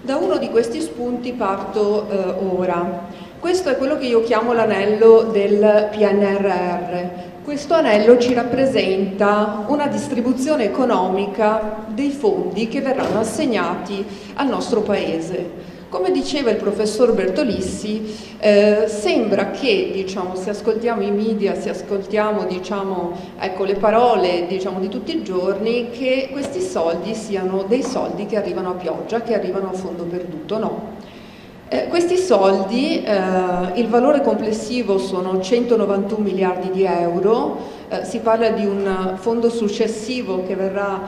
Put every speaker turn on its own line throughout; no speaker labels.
Da uno di questi spunti parto ora. Questo è quello che io chiamo l'anello del PNRR. Questo anello ci rappresenta una distribuzione economica dei fondi che verranno assegnati al nostro Paese. Come diceva il professor Bertolissi, sembra che, se ascoltiamo i media, se ascoltiamo, le parole, di tutti i giorni, che questi soldi siano dei soldi che arrivano a pioggia, che arrivano a fondo perduto. No. Questi soldi, il valore complessivo sono 191 miliardi di euro, si parla di un fondo successivo che verrà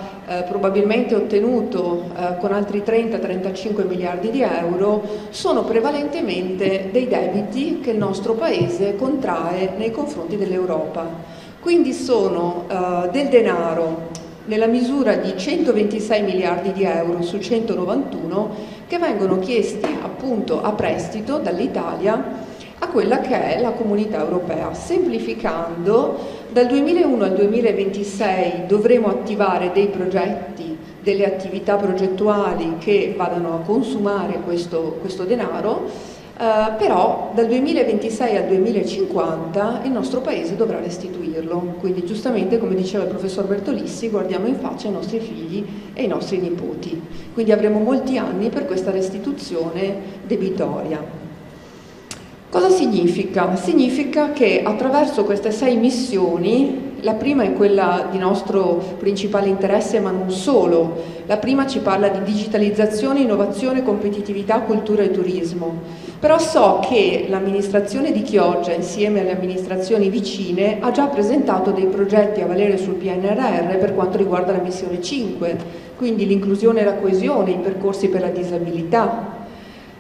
probabilmente ottenuto con altri 30-35 miliardi di euro, sono prevalentemente dei debiti che il nostro Paese contrae nei confronti dell'Europa. Quindi sono del denaro nella misura di 126 miliardi di euro su 191 che vengono chiesti appunto a prestito dall'Italia a quella che è la comunità europea. Semplificando, dal 2001 al 2026 dovremo attivare dei progetti, delle attività progettuali che vadano a consumare questo denaro, però dal 2026 al 2050 il nostro Paese dovrà restituirlo. Quindi giustamente, come diceva il professor Bertolissi, guardiamo in faccia i nostri figli e i nostri nipoti. Quindi avremo molti anni per questa restituzione debitoria. Cosa significa? Significa che attraverso queste 6 missioni, la prima è quella di nostro principale interesse, ma non solo. La prima ci parla di digitalizzazione, innovazione, competitività, cultura e turismo. Però so che l'amministrazione di Chioggia, insieme alle amministrazioni vicine, ha già presentato dei progetti a valere sul PNRR per quanto riguarda la missione 5, quindi l'inclusione e la coesione, i percorsi per la disabilità.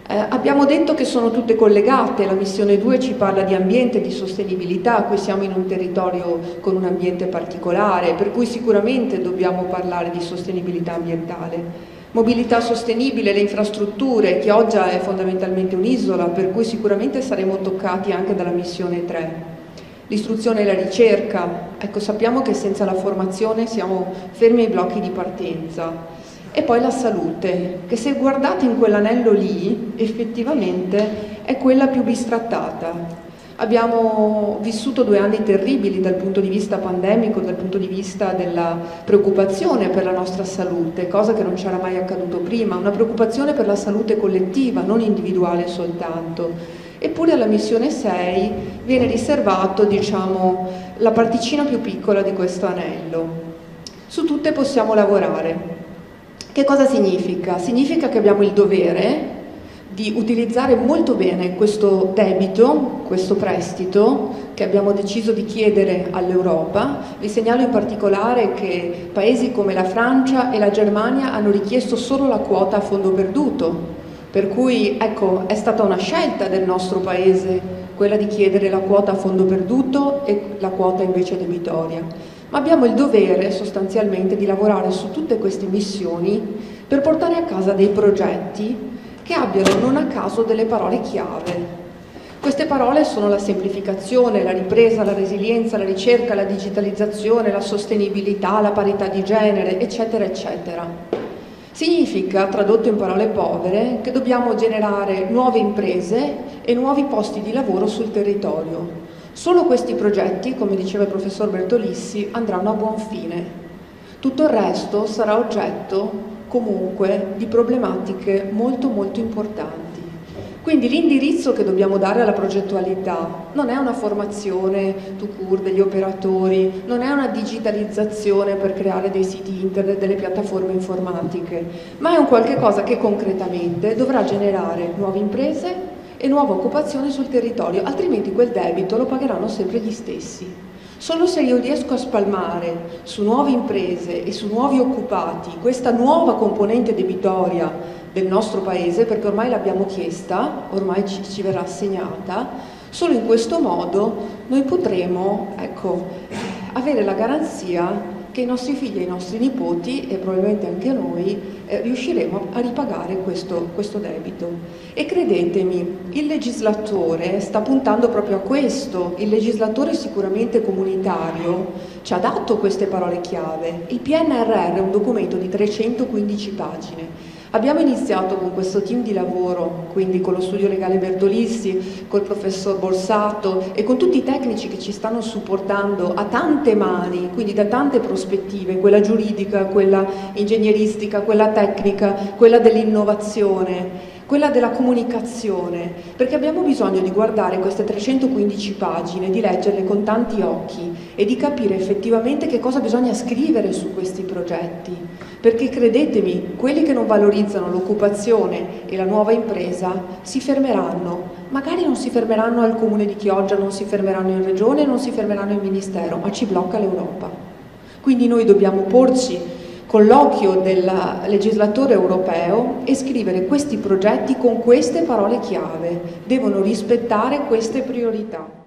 Abbiamo detto che sono tutte collegate, la missione 2 ci parla di ambiente e di sostenibilità, qui siamo in un territorio con un ambiente particolare, per cui sicuramente dobbiamo parlare di sostenibilità ambientale. Mobilità sostenibile, le infrastrutture, Chioggia è fondamentalmente un'isola, per cui sicuramente saremo toccati anche dalla missione 3. L'istruzione e la ricerca, ecco, sappiamo che senza la formazione siamo fermi ai blocchi di partenza. E poi la salute, che se guardate in quell'anello lì, effettivamente è quella più bistrattata. Abbiamo vissuto 2 anni terribili dal punto di vista pandemico, dal punto di vista della preoccupazione per la nostra salute, cosa che non c'era mai accaduto prima, una preoccupazione per la salute collettiva, non individuale soltanto. Eppure alla missione 6 viene riservato, la particina più piccola di questo anello. Su tutte possiamo lavorare. Che cosa significa? Significa che abbiamo il dovere di utilizzare molto bene questo debito, questo prestito che abbiamo deciso di chiedere all'Europa. Vi segnalo in particolare che paesi come la Francia e la Germania hanno richiesto solo la quota a fondo perduto, per cui ecco, è stata una scelta del nostro Paese quella di chiedere la quota a fondo perduto e la quota invece debitoria. Ma abbiamo il dovere sostanzialmente di lavorare su tutte queste missioni per portare a casa dei progetti che abbiano non a caso delle parole chiave. Queste parole sono la semplificazione, la ripresa, la resilienza, la ricerca, la digitalizzazione, la sostenibilità, la parità di genere, eccetera, eccetera. Significa, tradotto in parole povere, che dobbiamo generare nuove imprese e nuovi posti di lavoro sul territorio. Solo questi progetti, come diceva il professor Bertolissi, andranno a buon fine. Tutto il resto sarà oggetto, comunque, di problematiche molto molto importanti. Quindi l'indirizzo che dobbiamo dare alla progettualità non è una formazione tout court degli operatori, non è una digitalizzazione per creare dei siti internet, delle piattaforme informatiche, ma è un qualche cosa che concretamente dovrà generare nuove imprese e nuova occupazione sul territorio, altrimenti quel debito lo pagheranno sempre gli stessi. Solo se io riesco a spalmare su nuove imprese e su nuovi occupati questa nuova componente debitoria del nostro Paese, perché ormai l'abbiamo chiesta, ormai ci verrà assegnata, solo in questo modo noi potremo, avere la garanzia che i nostri figli e i nostri nipoti, e probabilmente anche noi, riusciremo a ripagare questo debito. E credetemi, il legislatore sta puntando proprio a questo. Il legislatore sicuramente comunitario ci ha dato queste parole chiave. Il PNRR è un documento di 315 pagine. Abbiamo iniziato con questo team di lavoro, quindi con lo studio legale Bertolissi, col professor Borsato e con tutti i tecnici che ci stanno supportando a tante mani, quindi da tante prospettive, quella giuridica, quella ingegneristica, quella tecnica, quella dell'innovazione, quella della comunicazione, perché abbiamo bisogno di guardare queste 315 pagine, di leggerle con tanti occhi e di capire effettivamente che cosa bisogna scrivere su questi progetti, perché credetemi, quelli che non valorizzano l'occupazione e la nuova impresa si fermeranno, magari non si fermeranno al comune di Chioggia, non si fermeranno in regione, non si fermeranno in ministero, ma ci blocca l'Europa. Quindi noi dobbiamo porci con l'occhio del legislatore europeo e scrivere questi progetti con queste parole chiave, devono rispettare queste priorità.